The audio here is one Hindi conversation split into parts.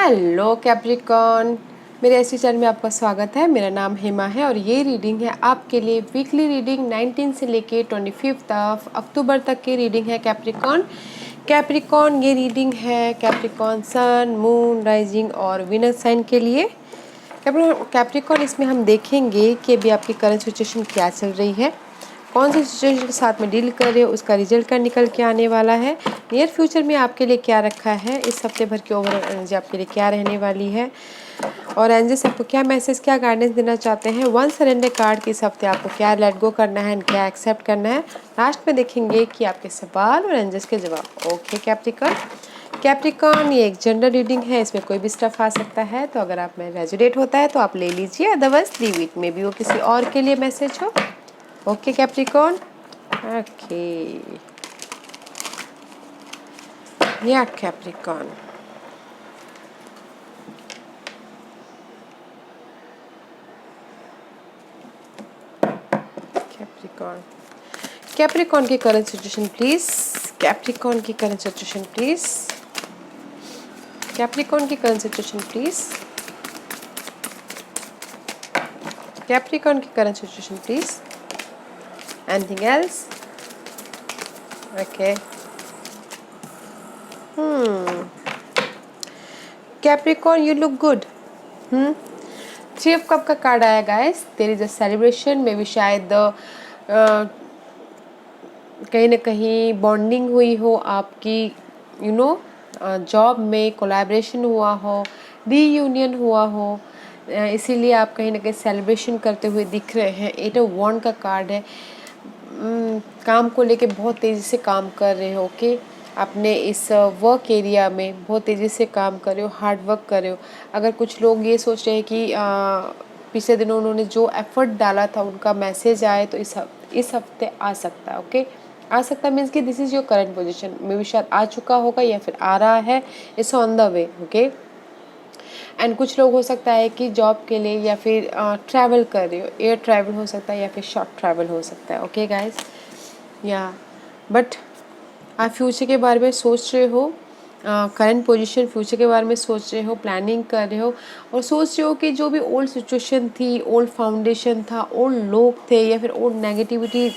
हेलो कैप्रिकॉन, मेरे ऐसे चैनल में आपका स्वागत है। मेरा नाम हेमा है और ये रीडिंग है आपके लिए वीकली रीडिंग 19 से लेके 25 अक्टूबर तक की रीडिंग है कैप्रिकॉन ये रीडिंग है कैप्रिकॉन सन, मून, राइजिंग और विनस साइन के लिए। कैप्रिकॉन इसमें हम देखेंगे कि अभी आपकी करंट सिचुएशन क्या चल रही है, कौन सी सिचुएशन के साथ में डील कर रहे हो, उसका रिजल्ट का निकल के आने वाला है। नियर फ्यूचर में आपके लिए क्या रखा है, इस हफ्ते भर की ओवरऑल एनर्जी आपके लिए क्या रहने वाली है और एंजल्स आपको क्या मैसेज, क्या गाइडेंस देना चाहते हैं। वन सरेंडर कार्ड के इस हफ्ते आपको क्या लेट गो करना है, क्या एक्सेप्ट करना है। लास्ट में देखेंगे कि आपके सवाल और एंजल्स के जवाब। ओके कैप्रिकॉन ये एक जनरल रीडिंग है, इसमें कोई भी स्टफ आ सकता है, तो अगर आप में रेजोनेट होता है तो आप ले लीजिए, otherwise leave it, maybe वो किसी और के लिए मैसेज हो। ओके कैप्रिकॉन, ओके या कैप्रिकॉन, कैप्रिकॉन की करंट सिचुएशन प्लीज, कैप्रिकॉन की करंट सिचुएशन प्लीज, कैप्रिकॉन की करंट सिचुएशन प्लीज, कैप्रिकॉन की current situation please. Anything else? Okay Capricorn you look good. Three of cup का कार्ड आया guys. There is a celebration, maybe शायद कहीं ना कहीं बॉन्डिंग हुई हो आपकी, यू नो जॉब में कोलैबोरेशन हुआ हो, रीयूनियन हुआ हो, इसीलिए आप कहीं ना कहीं सेलिब्रेशन करते हुए दिख रहे हैं। एट ऑफ वॉन्ड का कार्ड है। काम को लेके बहुत तेज़ी से काम कर रहे हो। ओके अपने इस वर्क एरिया में बहुत तेज़ी से काम कर रहे हो, हार्ड वर्क कर रहे हो। अगर कुछ लोग ये सोच रहे हैं कि पिछले दिनों उन्होंने जो एफर्ट डाला था उनका मैसेज आए, तो इस हफ्ते आ सकता है। ओके आ सकता है मीन्स कि this is your current position, may be शायद आ चुका होगा या फिर आ रहा है, it's on the way. Okay and कुछ लोग हो सकता है कि जॉब के लिए या फिर ट्रैवल कर रहे हो, एयर ट्रैवल हो सकता है या फिर शॉर्ट ट्रैवल हो सकता है। ओके गाइस या बट आप फ्यूचर के बारे में सोच रहे हो, करंट पोजीशन फ्यूचर के बारे में सोच रहे हो, प्लानिंग कर रहे हो और सोच रहे हो कि जो भी ओल्ड सिचुएशन थी, ओल्ड फाउंडेशन था, ओल्ड लोग थे या फिर ओल्ड नेगेटिविटी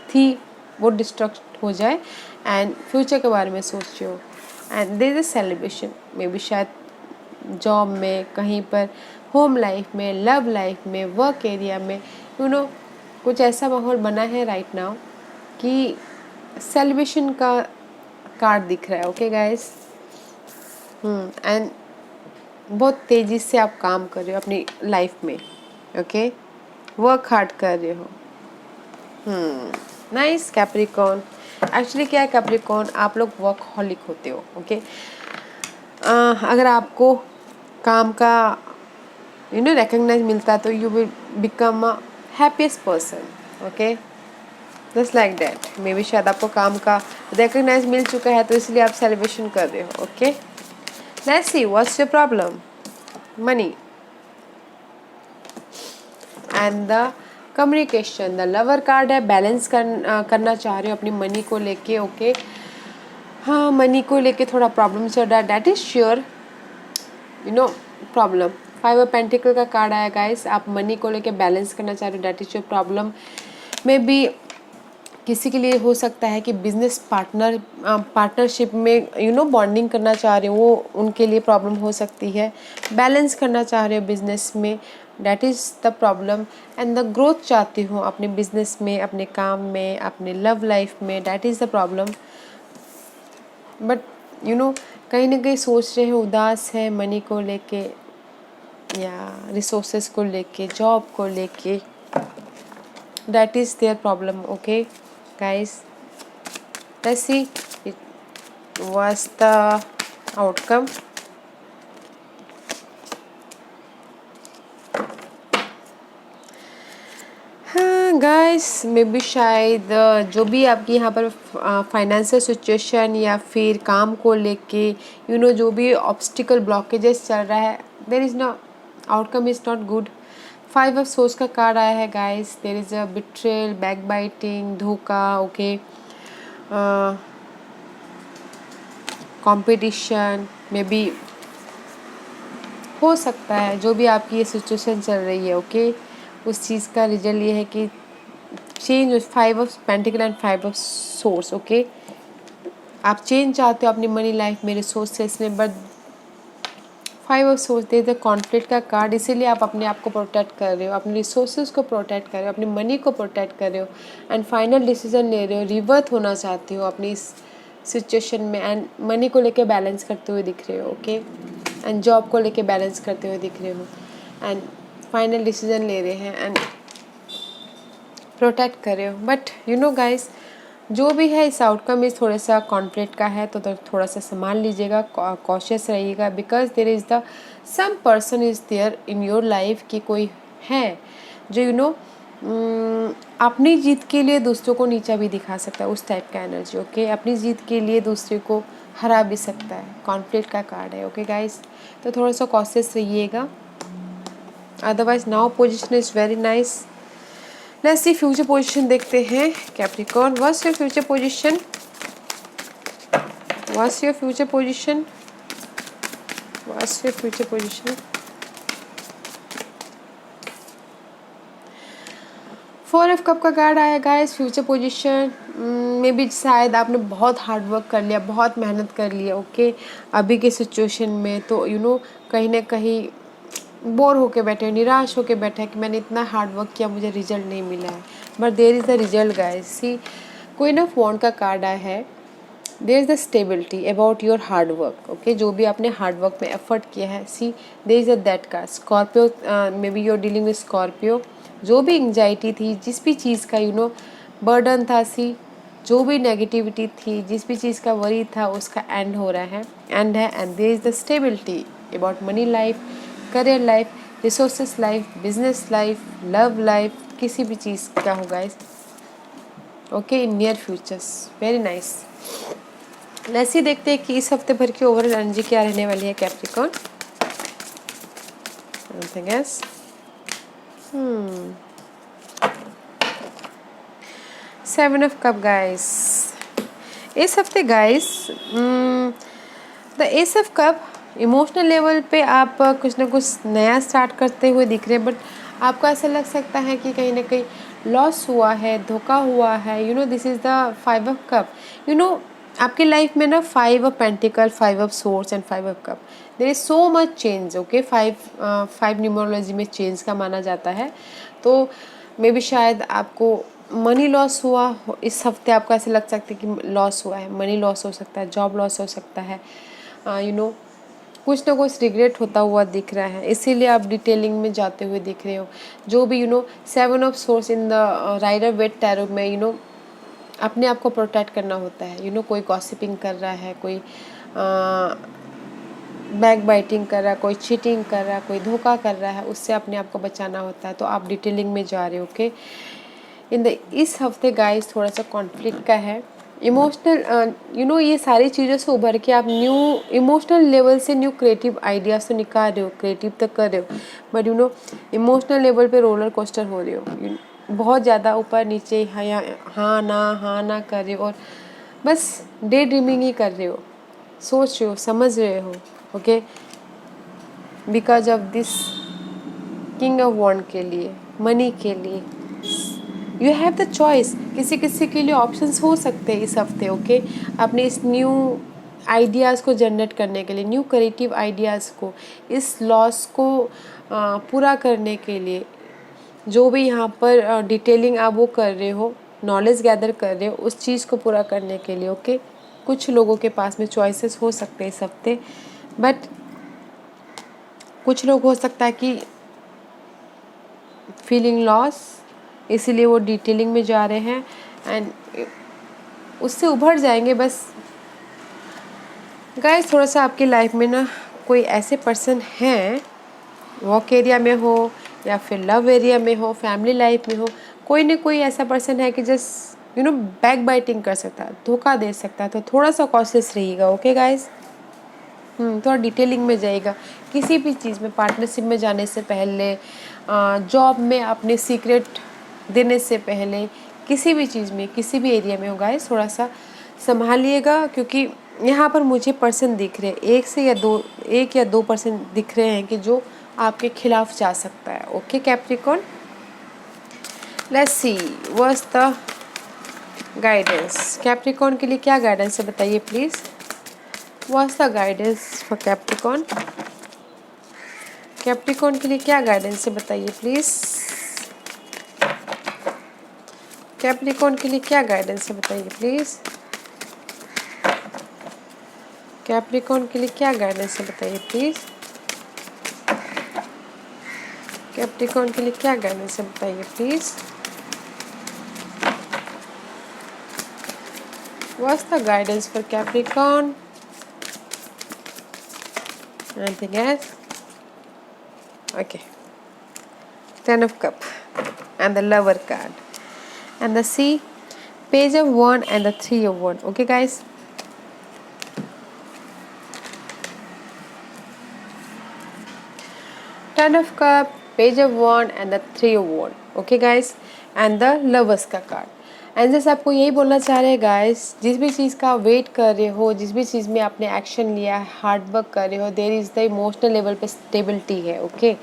थी, वो डिस्ट्रक्ट हो जाए एंड फ्यूचर के बारे में सोच रहे हो। And there is a celebration, maybe शायद जॉब में, कहीं पर होम लाइफ में, लव लाइफ में, वर्क एरिया में, यू नो कुछ ऐसा माहौल बना है राइट नाउ कि सेलिब्रेशन का कार्ड दिख रहा है। ओके गाइस एंड बहुत तेज़ी से आप काम कर रहे हो अपनी लाइफ में। ओके वर्क हार्ड कर रहे हो। Nice Capricorn. एक्चुअली क्या है कैप्रिकॉन, आप लोग वर्कहॉलिक होते हो। ओके अगर आपको काम का रिकग्नाइज मिलता है तो you will become a happiest person. Okay just like that. May be शायद आपको काम का रिकग्नाइज मिल चुका है तो इसलिए आप सेलिब्रेशन कर रहे हो। Okay let's see what's your problem. Money and the communication, the lover card है। बैलेंस करना चाह रहे हो अपनी मनी को लेके। ओके हाँ मनी को लेके थोड़ा प्रॉब्लम चल रहा है, that is sure problem. Five of pentacle का कार्ड आया गाइस। आप मनी को लेके बैलेंस करना चाह रहे हो, that is your problem. May be किसी के लिए हो सकता है कि बिजनेस पार्टनरशिप में बॉन्डिंग करना चाह रहे हो, वो उनके लिए प्रॉब्लम हो सकती है। बैलेंस करना चाह रहे हो बिजनेस में, that is the problem. And the growth चाहती हो अपने बिजनेस में, अपने काम में, अपने लव लाइफ में, that is the problem. But कहीं ना कहीं सोच रहे हो, उदास है मनी को लेके या रिसोर्सेज को लेके, जॉब को लेके, that is their problem. Okay guys let's see what's the outcome. हाँ गाइस मे बी शायद जो भी आपकी यहाँ पर फाइनेंशियल सिचुएशन या फिर काम को लेके जो भी ऑब्स्टिकल ब्लॉकेजेस चल रहा है, there is no outcome is not good. Five of swords का कार्ड आया है guys. There is a betrayal, backbiting, धोखा। ओके कंपटीशन, मे बी हो सकता है जो भी आपकी ये सिचुएशन चल रही है, ओके, उस चीज़ का रिजल्ट ये है कि change 5 of pentacle and 5 of source, okay. आप चेंज चाहते हो अपनी मनी लाइफ में, रिसोर्सेस में, but 5 of source they the conflict का कार्ड, इसीलिए आप अपने आप को प्रोटेक्ट कर रहे हो, अपने रिसोर्सेज को प्रोटेक्ट कर रहे हो, अपनी मनी को प्रोटेक्ट कर रहे हो, एंड फाइनल डिसीजन ले रहे हो, रिवर्थ होना चाहते हो अपनी इस सिचुएशन में, एंड मनी को लेके बैलेंस करते हुए दिख रहे हो, ओके, एंड जॉब को लेके बैलेंस करते हुए दिख रहे हो, एंड फाइनल डिसीजन ले रहे हैं एंड प्रोटेक्ट कर रहे हो। बट यू नो गाइस, जो भी है इस आउटकम इस थोड़ा सा कॉन्फ्लिक्ट का है, तो थोड़ा सा संभाल लीजिएगा, कॉशियस रहिएगा, because there is the some person is there in your life कि कोई है जो यू नो अपनी जीत के लिए दूसरों को नीचा भी दिखा सकता है, उस टाइप का एनर्जी, ओके। अपनी जीत के लिए दूसरे को हरा भी सकता है, कॉन्फ्लिक्ट का कार्ड है, ओके गाइस। तो थोड़ा सा कॉशियस रहिएगा, otherwise now position is very nice. Let's see future position देखते हैं Capricorn. What's your future position? What's your future position? What's your future position? 4 of cup का कार्ड आया गाइस, फ्यूचर पोजीशन में भी शायद आपने बहुत हार्ड वर्क कर लिया, बहुत मेहनत कर लिया, ओके, अभी के सिचुएशन में, तो यू नो कहीं ना कहीं बोर होके बैठे हो, निराश होके बैठे हैं कि मैंने इतना हार्ड वर्क किया, मुझे रिजल्ट नहीं मिला है, but there is the result guys. See, queen of wand का कार्ड आया है, there is the stability about your hard work, okay, जो भी आपने हार्ड वर्क में एफर्ट किया है। See, there is a that card, Scorpio, maybe you are dealing with Scorpio, जो भी एंग्जाइटी थी, जिस भी चीज़ का यू नो बर्डन था, सी, जो भी नेगेटिविटी थी, जिस भी चीज़ का वरी था, उसका एंड हो रहा है, एंड है, and there is the stability about money life, career life, resources life, business life, love life, किसी भी चीज़ का हो guys, okay, in near futures, very nice. Let's ही देखते हैं कि इस हफ्ते भर की ओवरऑल एनर्जी क्या रहने वाली है Capricorn. Nothing else. Seven of cup guys, इस हफ्ते guys the S of cup emotional level पे आप कुछ ना कुछ नया स्टार्ट करते हुए दिख रहे हैं, बट आपको ऐसा लग सकता है कि कहीं ना कहीं लॉस हुआ है, धोखा हुआ है, you know this is the 5 of cup. You know आपकी लाइफ में ना 5 of pentacle, 5 of swords and 5 of cup, there is so much change, okay. 5 numerology में चेंज का माना जाता है, तो मे बी शायद आपको मनी लॉस हुआ इस हफ्ते, आपको ऐसे लग सकता है कि लॉस हुआ है, मनी लॉस हो सकता है, जॉब लॉस हो सकता है, यू नो कुछ ना कुछ रिग्रेट होता हुआ दिख रहा है, इसीलिए आप डिटेलिंग में जाते हुए दिख रहे हो। जो भी you know 7 of swords in the Rider Waite tarot में यू नो अपने आप को प्रोटेक्ट करना होता है, यू नो कोई गॉसिपिंग कर रहा है, कोई बैक बाइटिंग कर रहा है, कोई चीटिंग कर रहा है, कोई धोखा कर रहा है, उससे अपने आप को बचाना होता है, तो आप डिटेलिंग में जा रहे हो, ओके। इस हफ्ते गाइस थोड़ा सा कॉन्फ्लिक्ट का है, इमोशनल यू नो ये सारी चीज़ों से उभर के आप न्यू इमोशनल लेवल से न्यू क्रिएटिव आइडियाज़ तो निकाल रहे हो, क्रिएटिव तक कर रहे हो, but you know emotional level पे रोलर कोस्टर हो रहे हो, बहुत ज़्यादा ऊपर नीचे हाँ ना कर रहे हो, और बस डे ड्रीमिंग ही कर रहे हो, सोच रहे हो, समझ रहे हो, okay, because of this king of wand के लिए, मनी के लिए यू हैव द चॉइस। किसी किसी के लिए ऑप्शंस हो सकते हैं इस हफ्ते, ओके, अपने इस न्यू आइडियाज़ को जनरेट करने के लिए, न्यू क्रिएटिव आइडियाज़ को, इस लॉस को पूरा करने के लिए, जो भी यहाँ पर डिटेलिंग आप वो कर रहे हो, नॉलेज गैदर कर रहे हो, उस चीज़ को पूरा करने के लिए, ओके। कुछ लोगों के पास में चॉइसेस हो सकते हैं इस हफ्ते, बट कुछ लोग हो सकता है कि फीलिंग लॉस, इसीलिए वो डिटेलिंग में जा रहे हैं, एंड उससे उभर जाएंगे। बस गाइस थोड़ा सा आपकी लाइफ में ना कोई ऐसे पर्सन हैं, वर्क एरिया में हो या फिर लव एरिया में हो, फैमिली लाइफ में हो, कोई ना कोई ऐसा पर्सन है कि just you know back biting कर सकता है, धोखा दे सकता है, तो थोड़ा सा कॉशियस रहिएगा, ओके गाइस। थोड़ा डिटेलिंग में जाइएगा, किसी भी चीज़ में पार्टनरशिप में जाने से पहले, जॉब में अपने सीक्रेट देने से पहले, किसी भी चीज़ में, किसी भी एरिया में हो गाइस, थोड़ा सा संभालिएगा, क्योंकि यहाँ पर मुझे पर्सन दिख रहे हैं, एक या दो पर्सन दिख रहे हैं कि जो आपके खिलाफ जा सकता है। Okay Capricorn, let's see what's the guidance. Capricorn के लिए क्या गाइडेंस है बताइए please. What's the guidance for Capricorn. Capricorn के लिए क्या गाइडेंस है बताइए प्लीज। कैप्रिकॉर्न के लिए क्या गाइडेंस है बताइए प्लीज। कैप्रिकॉर्न के लिए क्या गाइडेंस है बताइए प्लीज। कैप्रिकॉर्न के लिए क्या गाइडेंस है बताइए please. What's the guidance for Capricorn? Anything else? Okay. Ten of Cup and the Lover card and the Sea, Page of Wand and the Three of Wand. Okay, guys. Ten of Cup, Page of Wand and the Three of Wand. Okay, guys. And the Lovers का कार्ड। एंड जैसे आपको यही बोलना चाह रहे हैं गाइस, जिस भी चीज़ का वेट कर रहे हो, जिस भी चीज़ में आपने एक्शन लिया है, हार्ड वर्क कर रहे हो, there is the emotional level पे स्टेबिलिटी है। ओके,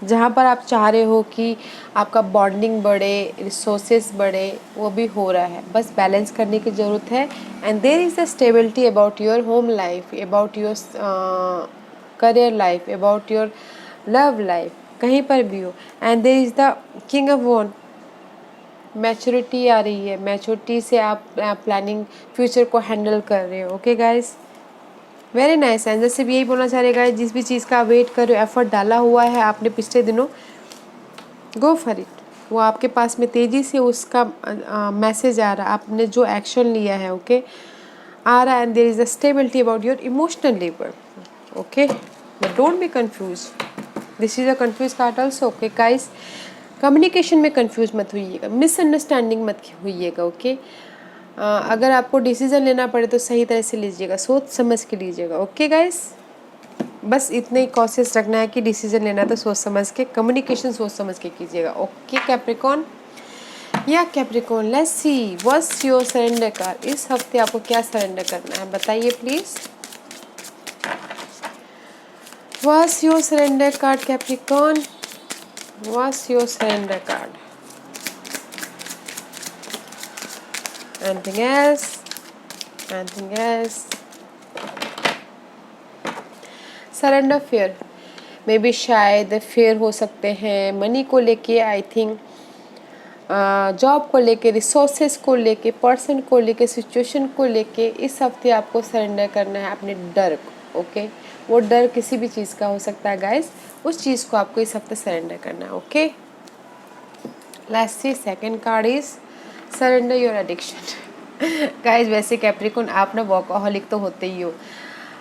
जहाँ पर आप चाह रहे हो कि आपका बॉन्डिंग बढ़े, रिसोर्सेज बढ़े, वो भी हो रहा है। बस बैलेंस करने की ज़रूरत है। And there is the stability about your home life, about your career life, about your love life, कहीं पर भी हो। And there is the king of wand, maturity आ रही है। मैच्योरिटी से आप प्लानिंग फ्यूचर को हैंडल कर रहे हो। Okay guys, very nice. And जैसे भी यही बोलना चाह रहे गाइस, जिस भी चीज़ का वेट कर रहे हो, एफर्ट डाला हुआ है आपने पिछले दिनों, गो फॉर इट। वो आपके पास में तेज़ी से उसका मैसेज आ रहा है, आपने जो एक्शन लिया है ओके आ रहा है। And there is a stability about your emotional level. Okay, but don't be confuse, this is a confuse card also. Okay guys, communication में कंफ्यूज मत होइएगा, मिसअंडरस्टैंडिंग मत होइएगा। ओके, अगर आपको डिसीजन लेना पड़े तो सही तरह से लीजिएगा, सोच समझ के लीजिएगा। ओके गाइस, बस इतने ही कॉशियस रखना है कि डिसीजन लेना है तो सोच समझ के, कम्युनिकेशन सोच समझ के कीजिएगा। ओके कैप्रिकॉर्न, या Capricorn, let's see what's your surrender card. इस हफ्ते आपको क्या सरेंडर करना है बताइए please. What's your surrender card Capricorn, what's your surrender card? Anything else? Anything else? Surrender fear, may be शायद फेयर हो सकते हैं मनी को लेके, आई थिंक जॉब को लेके, रिसोर्सेज को लेके, पर्सन को लेके, सिचुएशन को लेके। इस हफ्ते आपको सरेंडर करना है अपने डर को। ओके, वो डर किसी भी चीज़ का हो सकता है गाइस, उस चीज़ को आपको इस हफ्ते सरेंडर करना है। Okay, let's see second card is surrender your addiction. Guys वैसे कैप्रिकॉर्न आप ना वर्कaholic तो होते ही हो,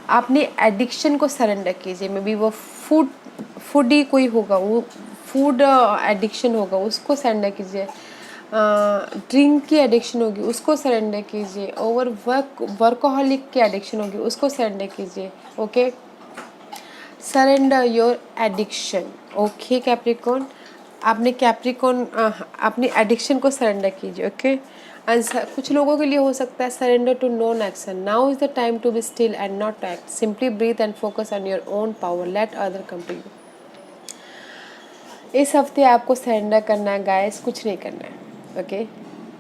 आपने एडिक्शन को सरेंडर कीजिए। मे बी वो फूडी कोई होगा, वो फूड एडिक्शन होगा, उसको सरेंडर कीजिए। ड्रिंक की एडिक्शन होगी, उसको सरेंडर कीजिए। ओवर वर्कaholic की एडिक्शन होगी, उसको सरेंडर कीजिए। Okay, surrender your addiction. Okay Capricorn, आपने अपनी एडिक्शन को सरेंडर कीजिए। ओके, कुछ लोगों के लिए हो सकता है surrender to non action. Now is the time to be still and not act, simply breathe and focus on your own power, let other come to you. इस हफ्ते आपको सरेंडर करना है गाइस, कुछ नहीं करना है। ओके,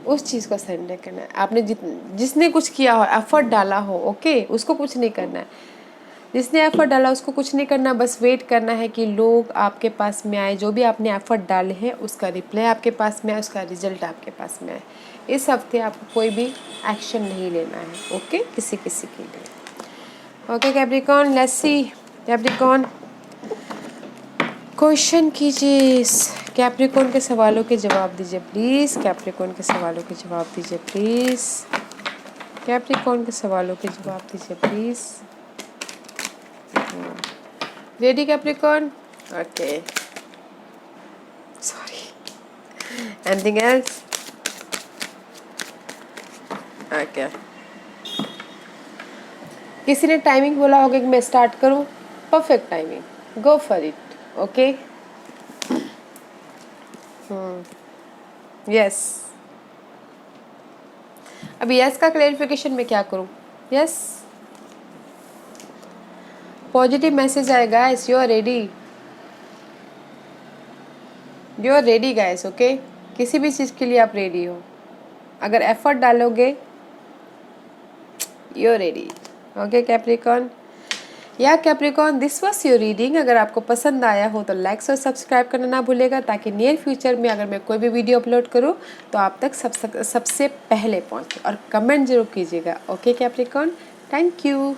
उस चीज़ को सरेंडर करना है। आपने जिसने कुछ किया हो, एफर्ट डाला हो, ओके, उसको कुछ नहीं करना है। जिसने एफर्ट डाला उसको कुछ नहीं करना, बस वेट करना है कि लोग आपके पास में आए, जो भी आपने एफर्ट डाले हैं उसका रिप्लाई आपके पास में आए, उसका रिजल्ट आपके पास में आए। इस हफ्ते आपको कोई भी एक्शन नहीं लेना है। ओके, किसी के लिए। Okay Capricorn, let's see Capricorn, question कीजिए। कैप्रिकॉर्न के सवालों के जवाब दीजिए प्लीज़। कैप्रिकॉर्न के सवालों के जवाब दीजिए प्लीज़। कैप्रिकॉर्न के सवालों के जवाब दीजिए please. Ready Capricorn? Okay. Sorry. Anything else? Okay. किसी ने टाइमिंग बोला होगा कि मैं स्टार्ट करूं, perfect timing, go for it. Okay, yes. अब यस का क्लैरिफिकेशन मैं क्या करूं? यस, पॉजिटिव मैसेज आएगा guys, you are ready, you are ready guys, okay. किसी भी चीज़ के लिए आप रेडी हो, अगर एफर्ट डालोगे you are ready, okay Capricorn. या Capricorn, this was your reading. अगर आपको पसंद आया हो तो लाइक्स और सब्सक्राइब करना ना भूलेगा, ताकि नियर फ्यूचर में अगर मैं कोई भी वीडियो अपलोड करूँ तो आप तक सबसे पहले पहुँचे। और कमेंट जरूर कीजिएगा, ओके कैप्रिकॉर्न। Thank you.